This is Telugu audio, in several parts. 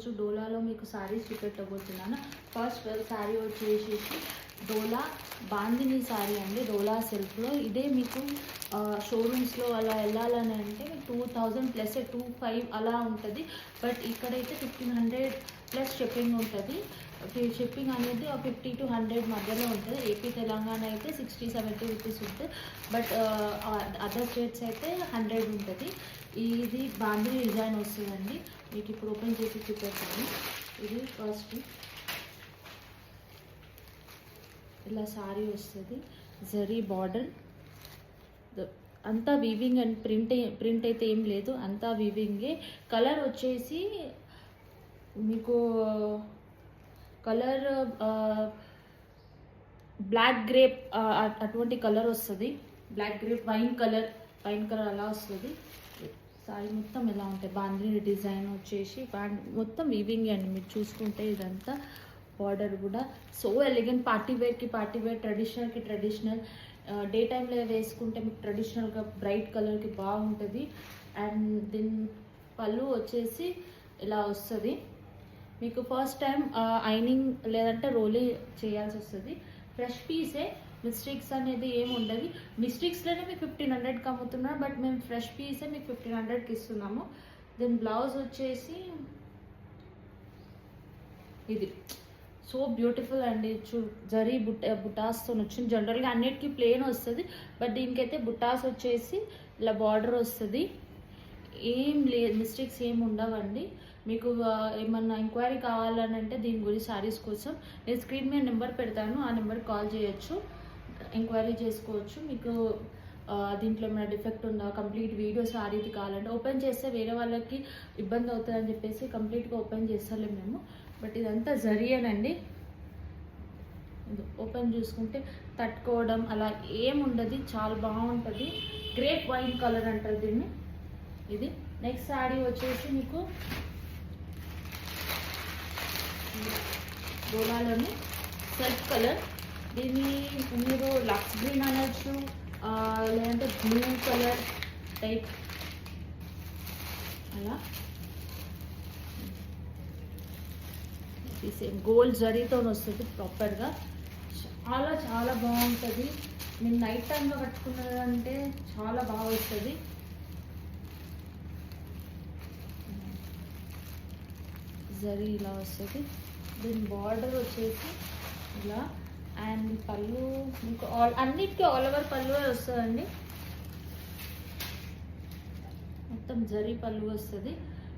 ఈరోజు డోలాలో మీకు శారీస్ చూపెట్టబోతున్నాను. ఫస్ట్ శారీ వచ్చేసి డోలా బాందిని శారీ అండి, డోలా సిల్క్లో. ఇదే మీకు షోరూమ్స్లో అలా వెళ్ళాలని అంటే 2000 ప్లస్ 25 అలా ఉంటుంది. బట్ ఇక్కడైతే 1500 ప్లస్ షిప్పింగ్ ఉంటుంది. షిప్పింగ్ అనేది 50 to 100 మధ్యలో ఉంటుంది. ఏపీ తెలంగాణ అయితే 60-70 రూపీస్ ఉంటుంది. బట్ అదర్ స్టేట్స్ అయితే 100 ఉంటుంది. ఇది బాందిని డిజైన్ వస్తుందండి. మీకు ఇప్పుడు ఓపెన్ చేసి చూపెడతాను. ఇది ఫస్ట్ ఇలా సారీ వస్తుంది, జరీ బార్డర్, అంతా వీవింగ్ అండ్ ప్రింట్ అయితే ఏం లేదు, అంతా వీవింగే. కలర్ వచ్చేసి మీకు కలర్ బ్లాక్ గ్రేప్ అటువంటి కలర్ వస్తుంది. బ్లాక్ గ్రేప్ వైన్ కలర్ అలా వస్తుంది. సారీ మొత్తం ఎలా ఉంటాయి, బాందిని డిజైన్ వచ్చేసి మొత్తం వీవింగ్ అండి. మీరు చూసుకుంటే ఇదంతా బార్డర్ కూడా so elegant. Party wear, traditional day టైంలో వేసుకుంటే మీకు ట్రెడిషనల్గా బ్రైట్ కలర్కి బాగుంటుంది. అండ్ దీని పళ్ళు వచ్చేసి ఇలా వస్తుంది. మీకు ఫస్ట్ టైం ఐనింగ్ లేదంటే రోలింగ్ చేయాల్సి వస్తుంది. ఫ్రెష్ పీసే, మిస్టేక్స్ అనేది ఏమి ఉండదు. మిస్టేక్స్లోనే మీకు 1500కి అమ్ముతున్నాం, బట్ మేము ఫ్రెష్ పీసే మీకు 1500కి ఇస్తున్నాము. దీని బ్లౌజ్ వచ్చేసి ఇది సో బ్యూటిఫుల్ అండి. జరీ బుటాస్తో వచ్చింది. జనరల్గా అన్నిటికీ ప్లెయిన్ వస్తుంది, బట్ దీనికైతే బుటాస్ వచ్చేసి ఇలా బార్డర్ వస్తుంది. ఏం లేదు, మిస్టేక్స్ ఏమి ఉండవండి. మీకు ఏమన్నా ఎంక్వైరీ కావాలని అంటే దీని గురించి శారీస్ కోసం నేను స్క్రీన్ మీద నెంబర్ పెడతాను, ఆ నెంబర్కి కాల్ చేయొచ్చు, ఎంక్వైరీ చేసుకోవచ్చు. మీకు దీంట్లో ఏమైనా డిఫెక్ట్ ఉందా, కంప్లీట్ వీడియో శారీది కావాలంటే ఓపెన్ చేస్తే వేరే వాళ్ళకి ఇబ్బంది అవుతుందని చెప్పేసి కంప్లీట్గా ఓపెన్ చేస్తలేము మేము. బట్ ఇదంతా జరీయేనండి. ఓపెన్ చూసుకుంటే తట్టుకోవడం అలా ఏముండదు, చాలా బాగుంటుంది. గ్రేప్ వైన్ కలర్ అంటారు దీన్ని. ఇది నెక్స్ట్ శారీ వచ్చేసి మీకు డోలాలోని సెల్ఫ్ కలర్. దీన్ని మీరు లక్స్ గ్రీన్ అనొచ్చు, లేదంటే బ్లూ కలర్ టైప్ అలా. సేమ్ గోల్డ్ జరీతో వస్తుంది ప్రాపర్గా. చాలా బాగుంటుంది. మీరు నైట్ టైంలో కట్టుకున్నారంటే చాలా బాగా వస్తుంది. జరీ ఇలా వస్తుంది. దీని బార్డర్ వచ్చేసి ఇలా. అండ్ పళ్ళు మీకు అన్నిటికీ ఆల్ ఓవర్ పళ్ళు వస్తుందండి. మొత్తం జరీ పళ్ళు వస్తుంది.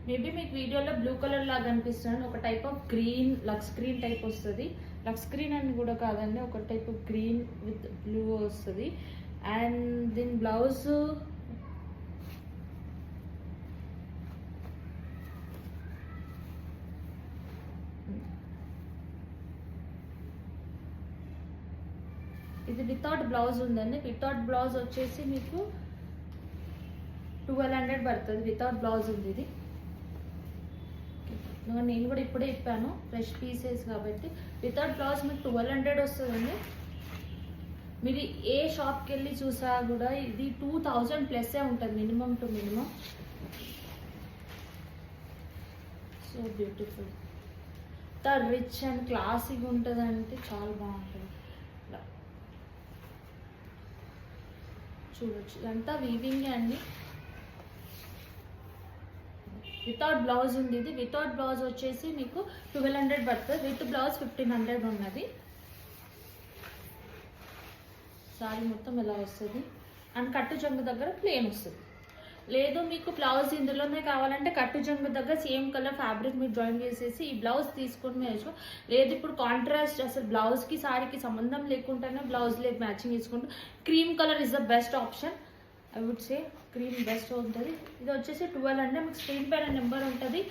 మేబీ మీకు వీడియోలో బ్లూ కలర్ లాగా అనిపిస్తుంది. ఒక టైప్ ఆఫ్ గ్రీన్, లక్స్ గ్రీన్ టైప్ వస్తుంది. లక్స్ గ్రీన్ అని కూడా కాదండి, ఒక type of green with blue వస్తుంది. అండ్ దీని బ్లౌజ్ ఇది వితౌట్ బ్లౌజ్ ఉందండి. వితౌట్ బ్లౌజ్ వచ్చేసి మీకు 1200 పడుతుంది. వితౌట్ బ్లౌజ్ ఉంది ఇది. నేను కూడా ఇప్పుడే ఇప్పాను, ఫ్రెష్ పీసెస్ కాబట్టి. వితౌట్ బ్లౌజ్ మీకు 1200 వస్తుందండి. మీరు ఏ షాప్కి వెళ్ళి చూసా కూడా ఇది 2000 ప్లస్సే ఉంటుంది, minimum to minimum. So beautiful, ఇంత రిచ్ అండ్ క్లాసిక్ ఉంటుంది అంటే చాలా బాగుంటుంది. చూడొచ్చు, ఇదంతా వీవింగే అండి. వితౌట్ బ్లౌజ్ ఉంది ఇది. వితౌట్ బ్లౌజ్ వచ్చేసి మీకు 1200 పడుతుంది. విత్ బ్లౌజ్ 1500 ఉన్నది. సారీ మొత్తం ఎలా వస్తుంది. అండ్ కట్టు జంగు దగ్గర ప్లేన్ వస్తుంది. లేదు మీకు బ్లౌజ్ ఇందులోనే కావాలంటే కట్టు జంగు దగ్గర సేమ్ కలర్ ఫ్యాబ్రిక్ మీరు జాయిన్ చేసేసి ఈ బ్లౌజ్ తీసుకొని వేసుకో. లేదు ఇప్పుడు కాంట్రాస్ట్ అసలు బ్లౌజ్కి సారీకి సంబంధం లేకుండానే బ్లౌజ్ లేదు మ్యాచింగ్ తీసుకుంటూ cream colour is the best option. I would say cream best ఉంటుంది. ఇది వచ్చేసి 1200. మీకు స్క్రీన్ పైన నెంబర్ ఉంటుంది.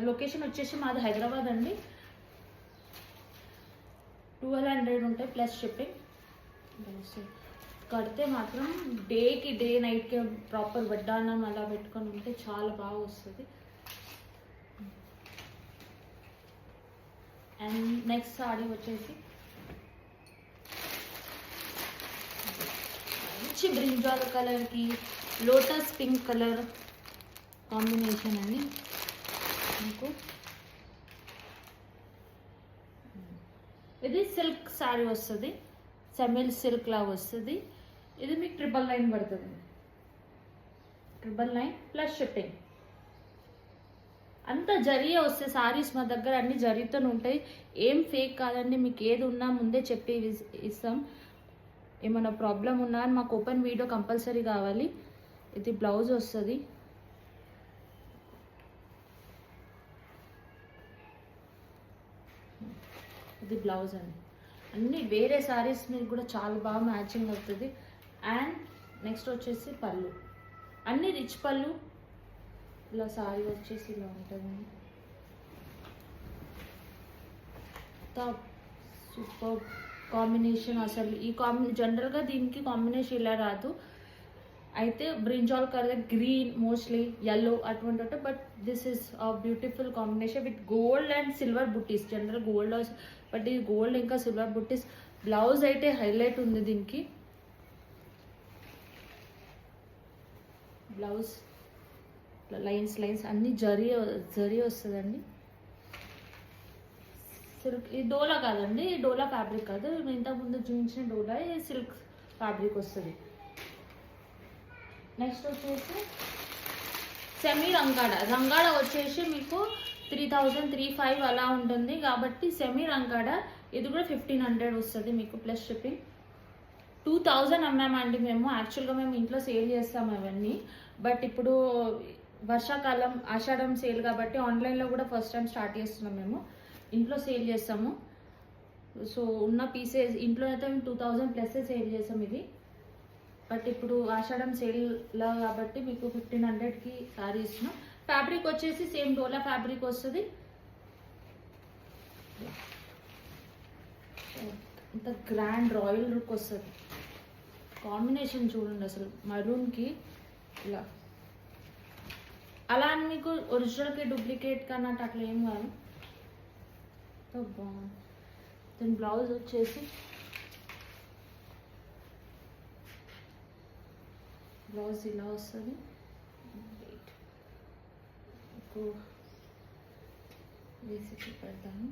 లొకేషన్ వచ్చేసి మాది హైదరాబాద్ అండి. 1200 ఉంటాయి ప్లస్ షిప్పింగ్. కడితే మాత్రం డేకి డే నైట్కి ప్రాపర్ వడ్డానం అలా పెట్టుకొని ఉంటే చాలా బాగా వస్తుంది. అండ్ నెక్స్ట్ సారీ వచ్చేసి మంచి బ్రింజాల్ కలర్కి లోటస్ పింక్ కలర్ కాంబినేషన్ అండి. మీకు. ఇది సిల్క్ శారీ వస్తుంది, సెమిల్ సిల్క్ లాగా వస్తుంది. ఇది మీకు 999 పడుతుంది, 999 ప్లస్ షిప్పింగ్. అంత జరిగే వస్తే సారీస్ మా దగ్గర అన్ని జరీతో ఉంటాయి, ఏం ఫేక్ కాదండి. మీకు ఏది ఉన్నా ముందే చెప్పి ఇస్తాం. ఏమైనా ప్రాబ్లం ఉన్నా మాకు ఓపెన్ వీడియో కంపల్సరీ కావాలి. ఇది బ్లౌజ్ వస్తుంది, ఇది బ్లౌజ్ అండి. అన్ని వేరే సారీస్ మీద కూడా చాలా బాగా మ్యాచింగ్ అవుతుంది. అండ్ నెక్స్ట్ వచ్చేసి పళ్ళు, అన్ని రిచ్ పళ్ళు. ఇలా సారీ వచ్చేసి ఇలా ఉంటుంది, సూపర్ కాంబినేషన్. అసలు ఈ జనరల్గా దీనికి కాంబినేషన్ ఇలా రాదు. అయితే brinjal colour, green, mostly yellow అటువంటి ఉంటుంది. But this is a beautiful combination with gold and silver బుట్టీస్. జనరల్ గోల్డ్, బట్ ఇది గోల్డ్ ఇంకా సిల్వర్ బుట్టీస్. బ్లౌజ్ అయితే హైలైట్ ఉంది దీనికి. బ్లౌజ్ లైన్స్ అన్ని జరీ వస్తుందండి. సిల్క్, ఈ డోలా కాదండి, డోలా ఫ్యాబ్రిక్ కాదు. ఇంతకుముందు చూపించిన డోలా, ఇది సిల్క్ ఫ్యాబ్రిక్ వస్తుంది. నెక్స్ట్ వచ్చేసి సెమీ రంగాడ వచ్చేసి మీకు 3000-3500 అలా ఉంటుంది. కాబట్టి సెమీ రంగాడ ఇది కూడా 1500 వస్తుంది మీకు ప్లస్ షిప్పింగ్. 2000 అమ్మామండి మేము. యాక్చువల్గా మేము ఇంట్లో సేల్ చేస్తాము అవన్నీ. బట్ ఇప్పుడు వర్షాకాలం, ఆషాఢం సేల్ కాబట్టి ఆన్లైన్లో కూడా ఫస్ట్ టైం స్టార్ట్ చేస్తున్నాం మేము. ఇంట్లో సేల్ చేస్తాము. సో ఉన్న పీసెస్ ఇంట్లో అయితే మేము 2000 ప్లస్ సేల్ చేస్తాం ఇది. బట్ ఇప్పుడు ఆషాఢం సేల్లో కాబట్టి మీకు 1500కి సారీ ఇస్తున్నాం. ఫ్యాబ్రిక్ వచ్చేసి సేమ్ డోలా ఫ్యాబ్రిక్ వస్తుంది. ఇంత గ్రాండ్ రాయల్ లుక్ వస్తుంది. కాంబినేషన్ చూడండి అసలు, మరూన్కి ఇలా. అలా అని మీకు ఒరిజినల్కి డూప్లికేట్ కన్నట్టు అట్లా ఏం కాదు, బాగుంది. దీని బ్లౌజ్ వచ్చేసి బ్లౌజ్ ఇలా వస్తుంది. వేసి పెడతాను.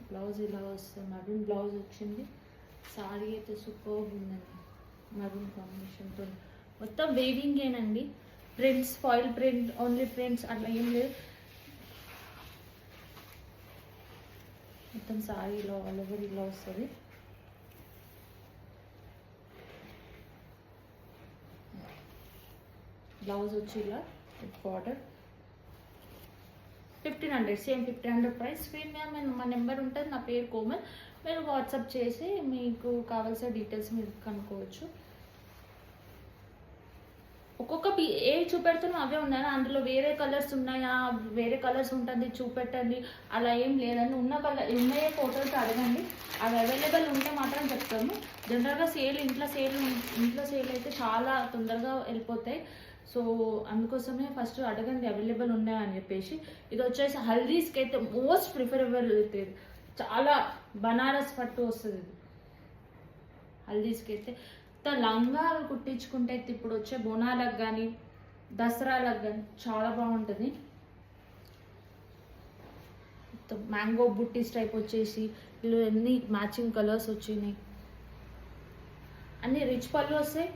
బ్లౌజ్ ఇలా వస్తుంది, మరూన్ బ్లౌజ్ వచ్చింది. సారీ అయితే సూపర్ ఉందండి, మరూన్ కాంబినేషన్తో. మొత్తం వేవింగేనండి. Prints, foil print, only prints అట్లా ఏం లేదు. మొత్తం సారీలో ఆల్ ఓవర్ ఇలా వస్తుంది. బ్లౌజ్ వచ్చి ఇలా బార్డర్. 1500, same 1500 price. స్క్రీన్ మీద మా నెంబర్ ఉంటుంది, నా పేరు కోమల్. మీరు వాట్సాప్ చేసి మీకు కావాల్సిన డీటెయిల్స్ మీరు కనుక్కోవచ్చు. ఒక్కొక్క ఏ చూపెడుతున్నా అవే ఉన్నాయా, అందులో వేరే కలర్స్ ఉన్నాయా, వేరే కలర్స్ ఉంటుంది చూపెట్టండి అలా ఏం లేదండి. ఉన్న కలర్ ఉన్నాయే ఫోటోస్ అడగండి, అవి అవైలబుల్ ఉంటే మాత్రం చెప్తాము. జనరల్గా ఇంట్లో సేల్ అయితే చాలా తొందరగా వెళ్ళిపోతాయి. సో అందుకోసమే ఫస్ట్ అడగండి అవైలబుల్ ఉన్నాయా అని చెప్పేసి. ఇది వచ్చేసి హల్దీస్కి అయితే మోస్ట్ ప్రిఫరబుల్ అవుతుంది. చాలా బనారస్ పట్టు వస్తుంది ఇది హల్దీస్కి అయితే. లంగా కుట్టించుకుంటే అయితే ఇప్పుడు వచ్చే బోనాలకు కానీ దసరాలకు కానీ చాలా బాగుంటుంది. మ్యాంగో బుట్టీస్ టైప్ వచ్చేసి వీళ్ళు ఎన్ని మ్యాచింగ్ కలర్స్ వచ్చినాయి. అన్ని రిచ్ పళ్ళు వస్తాయి.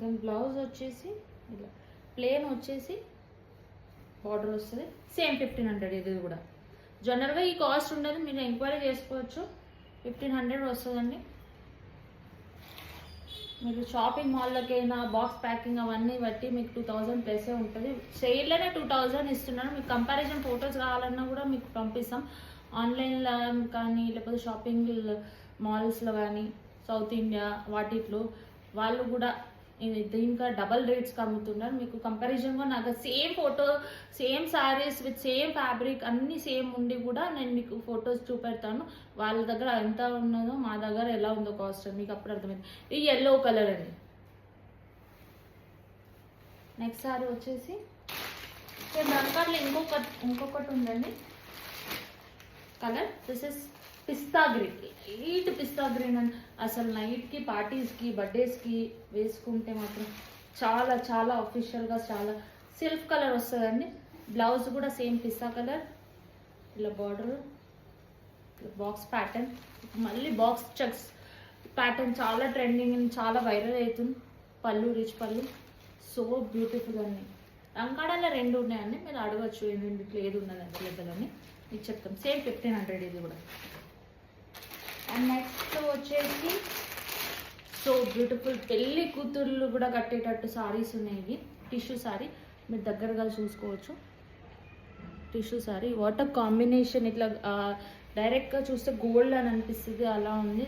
దాని బ్లౌజ్ వచ్చేసి ఇలా ప్లేన్ వచ్చేసి బార్డర్ వస్తుంది. సేమ్ 1500 ఇది కూడా. జనరల్గా ఈ కాస్ట్ ఉండదు, మీరు ఎంక్వైరీ చేసుకోవచ్చు. 1500 వస్తుందండి. మీరు షాపింగ్ మాల్లోకైనా బాక్స్ ప్యాకింగ్ అవన్నీ బట్టి మీకు 2000 ప్లస్ ఉంటుంది. సేల్లోనే 2000 ఇస్తున్నారు. మీకు కంపారిజన్ ఫొటోస్ కావాలన్నా కూడా మీకు పంపిస్తాం. ఆన్లైన్లో కానీ లేకపోతే షాపింగ్ మాల్స్లో కానీ సౌత్ ఇండియా వాటిలో వాళ్ళు కూడా ఇంకా డబల్ రేట్స్కి అమ్ముతున్నారు. మీకు కంపారిజన్గా నాకు same photo, same saris with same fabric అన్నీ సేమ్ ఉండి కూడా నేను మీకు ఫొటోస్ చూపెడతాను. వాళ్ళ దగ్గర ఎంత ఉన్నదో మా దగ్గర ఎలా ఉందో కాస్ట్ మీకు అప్పుడు అర్థమైంది. ఇది ఎల్లో కలర్ అండి. నెక్స్ట్ శారీ వచ్చేసి దానికట్లో ఇంకొకటి ఉందండి colour. This is pista green, light pista green అని అసలు నైట్కి పార్టీస్కి బర్త్డేస్కి వేసుకుంటే మాత్రం చాలా చాలా అఫీషియల్గా చాలా సిల్క్ కలర్ వస్తుందండి. బ్లౌజ్ కూడా సేమ్ పిస్తా కలర్, ఇలా బార్డర్ బాక్స్ ప్యాటర్న్, మళ్ళీ బాక్స్ చెక్స్ ప్యాటర్న్ చాలా ట్రెండింగ్, చాలా వైరల్ అవుతుంది. పళ్ళు రిచ్ పళ్ళు, సో బ్యూటిఫుల్ అండి. లంకాడలో 2 ఉన్నాయండి, మీరు అడగచ్చు రెండింటిలో ఏది ఉన్నది అవైలబుల్ అని మీకు చెప్తాం. సేమ్ 1500 ఇది కూడా. అండ్ నెక్స్ట్ వచ్చేసి సో బ్యూటిఫుల్ పెళ్ళి కూతుర్లు కూడా కట్టేటట్టు సారీస్ ఉన్నాయి. టిష్యూ సారీ మీరు దగ్గరగా చూసుకోవచ్చు. టిష్యూ సారీ వాటర్ కాంబినేషన్ ఇట్లా డైరెక్ట్గా చూస్తే గోల్డ్ అని అనిపిస్తుంది, అలా ఉంది.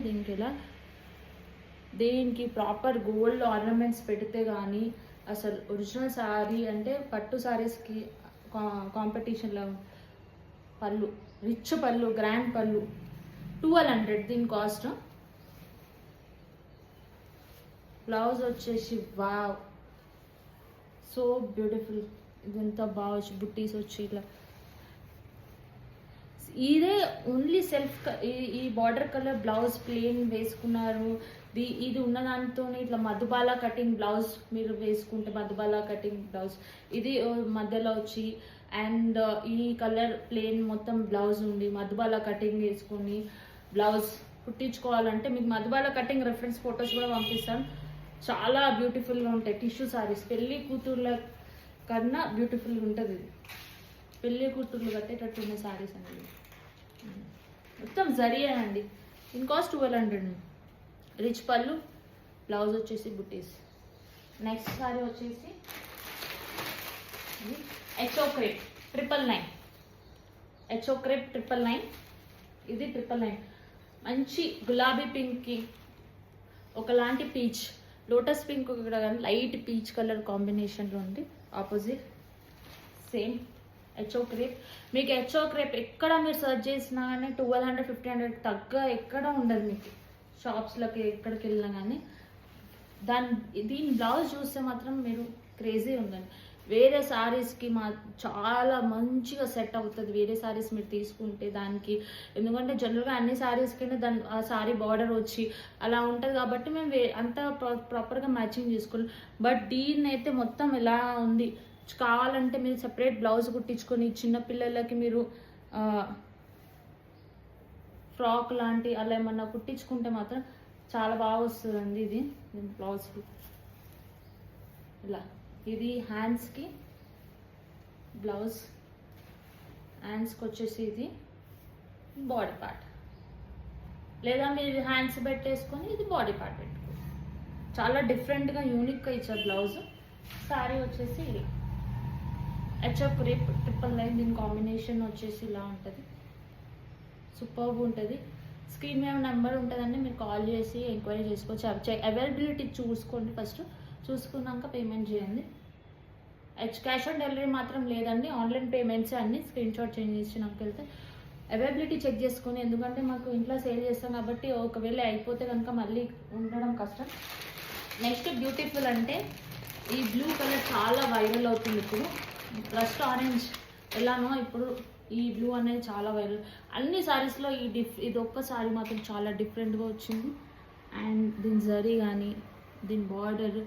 దీనికి ప్రాపర్ గోల్డ్ ఆర్నమెంట్స్ పెడితే కానీ అసలు ఒరిజినల్ సారీ అంటే పట్టు సారీస్కి కాంపిటీషన్లో పళ్ళు, రిచ్ పళ్ళు, గ్రాండ్ పళ్ళు 1200 దీని కాస్ట్. బ్లౌజ్ వచ్చేసి వావ్ సో బ్యూటిఫుల్, ఇదంతా బాగా వచ్చి బుట్టీస్ వచ్చి ఇట్లా. ఇదే ఓన్లీ సెల్ఫ్ ఈ బార్డర్ కలర్ బ్లౌజ్ ప్లెయిన్ వేసుకున్నారు. ఇది ఉన్న దానితో ఇట్లా మధుబాల కటింగ్ బ్లౌజ్ మీరు వేసుకుంటే, మధుబాల కటింగ్ బ్లౌజ్ ఇది మధ్యలో వచ్చి, అండ్ ఈ కలర్ ప్లెయిన్ మొత్తం బ్లౌజ్ ఉండి మధుబాల కటింగ్ వేసుకొని బ్లౌజ్ కుట్టించుకోవాలంటే మీకు మధుబాల కటింగ్ రెఫరెన్స్ ఫొటోస్ కూడా పంపిస్తాను. చాలా బ్యూటిఫుల్గా ఉంటాయి టిష్యూ సారీస్. పెళ్ళి కూతుర్ల కన్నా బ్యూటిఫుల్గా ఉంటుంది ఇది. పెళ్ళి కూతుర్లు కట్టేటట్టు ఉన్న సారీస్ అనేది మొత్తం జరియానండి. దీని కాస్ట్ 1200. రిచ్ పళ్ళు, బ్లౌజ్ వచ్చేసి బుట్టీస్. నెక్స్ట్ సారీ వచ్చేసి హెచ్ఓ క్రేప్ 999. HO crepe 999. ఇది 999. మంచి గులాబీ పింక్కి ఒకలాంటి పీచ్, లోటస్ పింక్ కూడా కానీ లైట్ పీచ్ కలర్ కాంబినేషన్లో ఉంది. Opposite same HO crepe. మీకు హెచ్ఓ క్రేప్ ఎక్కడ మీరు సర్చ్ చేసినా కానీ 1200 1500 తగ్గ ఎక్కడ ఉండదు మీకు షాప్స్లోకి ఎక్కడికి వెళ్ళినా కానీ. దీని బ్లౌజ్ చూస్తే మాత్రం మీరు క్రేజీ ఉందండి. వేరే శారీస్కి చాలా మంచిగా సెట్ అవుతుంది వేరే శారీస్ మీరు తీసుకుంటే దానికి. ఎందుకంటే జనరల్గా అన్ని శారీస్కి ఆ శారీ బార్డర్ వచ్చి అలా ఉంటుంది కాబట్టి మేము అంతా ప్రాపర్గా మ్యాచింగ్ చేసుకోవాలి. బట్ దీన్ని అయితే మొత్తం ఎలా ఉంది, కావాలంటే మీరు సెపరేట్ బ్లౌజ్ కుట్టించుకొని చిన్నపిల్లలకి మీరు ఫ్రాక్ లాంటి అలా ఏమన్నా కుట్టించుకుంటే మాత్రం చాలా బాగా వస్తుందండి. ఇది బ్లౌజ్కి ఇలా, ఇది హ్యాండ్స్కి బ్లౌజ్, హ్యాండ్స్కి వచ్చేసి ఇది బాడీ పార్ట్, లేదా మీరు హ్యాండ్స్ పెట్టేసుకొని ఇది బాడీ పార్ట్ పెట్టుకో. చాలా డిఫరెంట్గా యూనిక్గా ఇచ్చారు బ్లౌజ్. సారీ వచ్చేసి ఇది హెచ్ఎఫ్ రేప్ 999. దీని కాంబినేషన్ వచ్చేసి ఇలా ఉంటుంది, సూపర్గా ఉంటుంది. స్క్రీన్ మీద నెంబర్ ఉంటుందండి, మీరు కాల్ చేసి ఎంక్వైరీ చేసుకోవచ్చు. అవైలబిలిటీ చూసుకోండి, ఫస్ట్ చూసుకున్నాక పేమెంట్ చేయండి. క్యాష్ ఆన్ డెలివరీ మాత్రం లేదండి, ఆన్లైన్ పేమెంట్స్ అన్ని. స్క్రీన్ షాట్ చేంజ్ చేసి నాకు వెళ్తే అవైలబిలిటీ చెక్ చేసుకొని, ఎందుకంటే మాకు ఇంట్లో సేల్ చేస్తాం కాబట్టి ఒకవేళ అయిపోతే కనుక మళ్ళీ ఉండడం కష్టం. నెక్స్ట్ బ్యూటిఫుల్ అంటే ఈ బ్లూ కలర్ చాలా వైరల్ అవుతుంది ఇప్పుడు. రస్ట్ ఆరెంజ్ ఎలానో ఇప్పుడు ఈ బ్లూ అనేది చాలా వైరల్. అన్ని సారీస్లో ఇది ఒక్క సారీ మాత్రం చాలా డిఫరెంట్గా వచ్చింది. అండ్ దీని జరీ కానీ, దీని బార్డర్,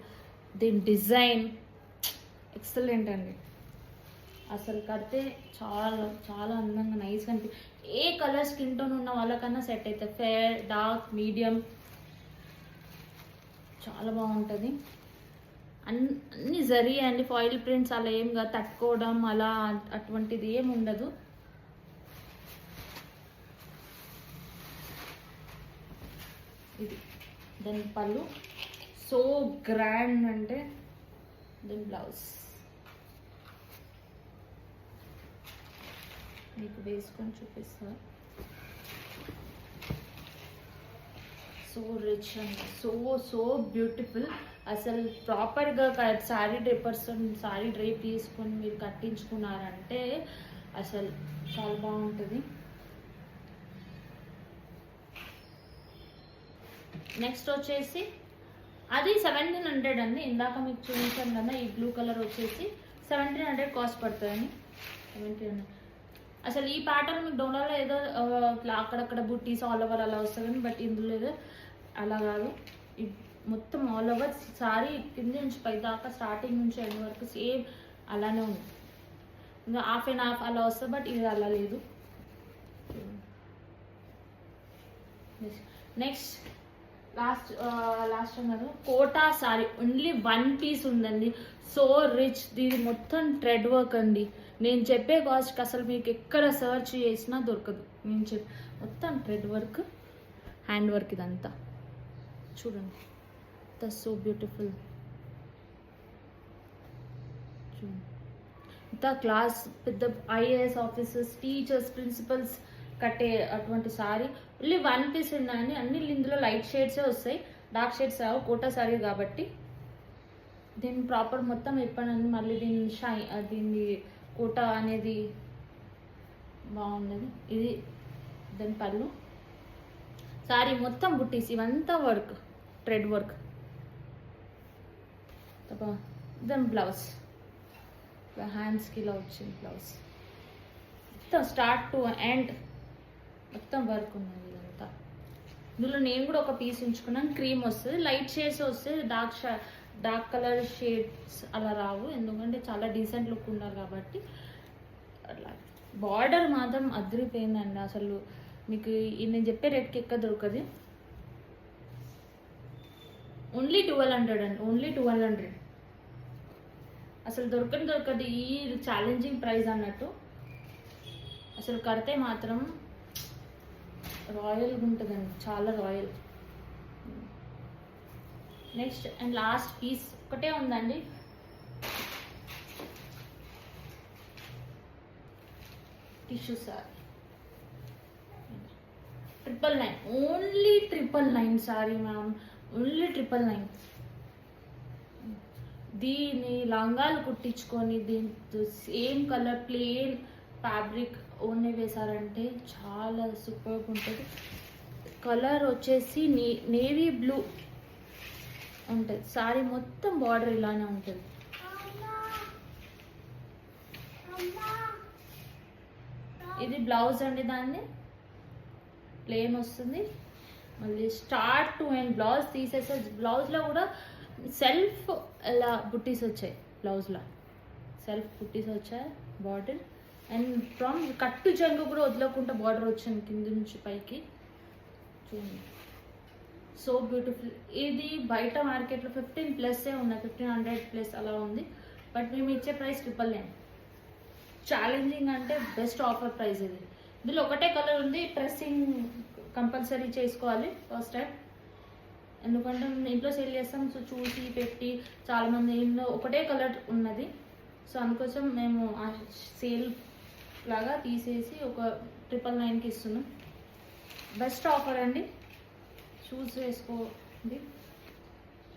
దీని డిజైన్ ఎక్సలెంట్ అండి. అసలు కడితే చాలా చాలా అందంగా నైస్గా అనిపి, ఏ కలర్ స్కిన్ టోన్ ఉన్న వాళ్ళకన్నా సెట్ అవుతుంది. ఫేర్, డార్క్, మీడియం చాలా బాగుంటుంది. అన్ని జరీ అండి, ఫాయిల్ ప్రింట్స్ అలా ఏం కాదు, తట్టుకోవడం అలా అటువంటిది ఏం ఉండదు. ఇది దాని పళ్ళు సో గ్రాండ్ అంటే, దీని బ్లౌజ్ మీకు వేసుకొని చూపిస్తా. సో రిచ్ అండి, సో బ్యూటిఫుల్. అసలు ప్రాపర్గా శారీ డ్రేప్ తీసుకొని మీరు కట్టించుకున్నారంటే అసలు చాలా బాగుంటుంది. నెక్స్ట్ వచ్చేసి అది 1700 అండి. ఇందాక మీకు చూపించాను కదా, ఈ బ్లూ కలర్ వచ్చేసి 1700 కాస్ట్ పడుతుందండి. 1700 అసలు ఈ ప్యాటర్న్ మీకు డోనాలో ఏదో అక్కడక్కడ బుట్టీస్ ఆల్ ఓవర్ అలా వస్తుంది కానీ బట్ ఇందులో ఏదో అలా కాదు. మొత్తం ఆల్ ఓవర్ సారీ కింద నుంచి పై దాకా స్టార్టింగ్ నుంచి ఎండ్ వరకు సేమ్ అలానే ఉంది. ఇంకా హాఫ్ అండ్ హాఫ్ అలా వస్తుంది బట్ ఇది అలా లేదు. నెక్స్ట్ లాస్ట్ అన్నారు కోటా సారీ, ఓన్లీ 1 పీస్ ఉందండి. సో రిచ్, ఇది మొత్తం థ్రెడ్ వర్క్ అండి. నేను చెప్పే కాస్ట్కి అసలు మీకు ఎక్కడ సర్చ్ చేసినా దొరకదు. నేను మొత్తం థ్రెడ్ వర్క్, హ్యాండ్ వర్క్ ఇదంతా చూడండి, సో బ్యూటిఫుల్. చూడండి ఇంత క్లాస్, పెద్ద ఐఏఎస్ ఆఫీసర్స్, టీచర్స్, ప్రిన్సిపల్స్ కట్టే అటువంటి సారీ. ఓన్లీ 1 పీస్ ఉందండి. అన్ని ఇందులో లైట్ షేడ్సే వస్తాయి, డార్క్ షేడ్స్ రావు. కోటా సారీ కాబట్టి దీన్ని ప్రాపర్ మొత్తం చెప్పానండి. మళ్ళీ దీన్ని కోటా అనేది బాగున్నది. ఇది దాని పళ్ళు, సారీ మొత్తం బుట్టీస్, ఇవంతా వర్క్, థ్రెడ్ వర్క్. దాని బ్లౌజ్ హ్యాండ్స్కి ఇలా వచ్చింది బ్లౌజ్. మొత్తం స్టార్ట్ టు ఎండ్ మొత్తం వర్క్ ఉన్నది ఇదంతా. ఇందులో నేను కూడా ఒక పీస్ ఉంచుకున్నాను. క్రీమ్ వస్తుంది, లైట్ షేడ్స్ వస్తుంది, డార్క్ కలర్ షేడ్స్ అలా రావు, ఎందుకంటే చాలా డీసెంట్ లుక్ ఉన్నారు కాబట్టి. అట్లా బార్డర్ మాత్రం అదిరిపోయిందండి. అసలు మీకు నేను చెప్పే రేట్కి ఎక్కడ దొరకదు. ఓన్లీ 1200 అండి, ఓన్లీ 1200. అసలు దొరకదు ఈ ఛాలెంజింగ్ ప్రైస్ అన్నట్టు. అసలు కడితే మాత్రం రాయల్గా ఉంటుందండి, చాలా royal. Next and last piece ఒకటే ఉందండి. Tissue sari 999, only 999 sari ma'am, only 999. దీని లంగాలు కుట్టించుకొని దీంతో same colour plain fabric only వేసారంటే చాలా సూపర్గా ఉంటుంది. కలర్ వచ్చేసి నేవీ బ్లూ ఉంటుంది. సారీ మొత్తం బార్డర్ ఇలానే ఉంటుంది. ఇది బ్లౌజ్ అండి, దాన్ని ప్లెయిన్ వస్తుంది. మళ్ళీ స్టార్ట్ టు ఎండ్ బ్లౌజ్ తీసేసే, బ్లౌజ్లో కూడా సెల్ఫ్ ఇలా బుట్టీస్ వచ్చాయి. బ్లౌజ్లో సెల్ఫ్ బుట్టీస్ వచ్చాయి, బార్డర్ అండ్ ఫ్రమ్ కట్టు చెంగు కూడా వదలకుండా బార్డర్ వచ్చింది కింద నుంచి పైకి. చూడండి సో బ్యూటిఫుల్. ఇది బయట మార్కెట్లో 15+ ఉన్నాయి, 1500+ అలా ఉంది. బట్ మేము ఇచ్చే ప్రైస్ 999. ఛాలెంజింగ్ అంటే బెస్ట్ ఆఫర్ ప్రైస్ ఇది. ఇందులో ఒకటే కలర్ ఉంది, ప్రెస్సింగ్ కంపల్సరీ చేసుకోవాలి ఫస్ట్ టైం, ఎందుకంటే ఇంట్లో సేల్ చేస్తాం. సో చూసి పెట్టి చాలామంది ఇంట్లో ఒకటే కలర్ ఉన్నది. సో అందుకోసం మేము ఆ సేల్ లాగా తీసేసి ఒక 999కి ఇస్తున్నాం. బెస్ట్ ఆఫర్ అండి, చూస్ చేసుకోండి,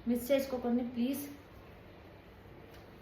మిస్ చేసుకోకండి ప్లీజ్.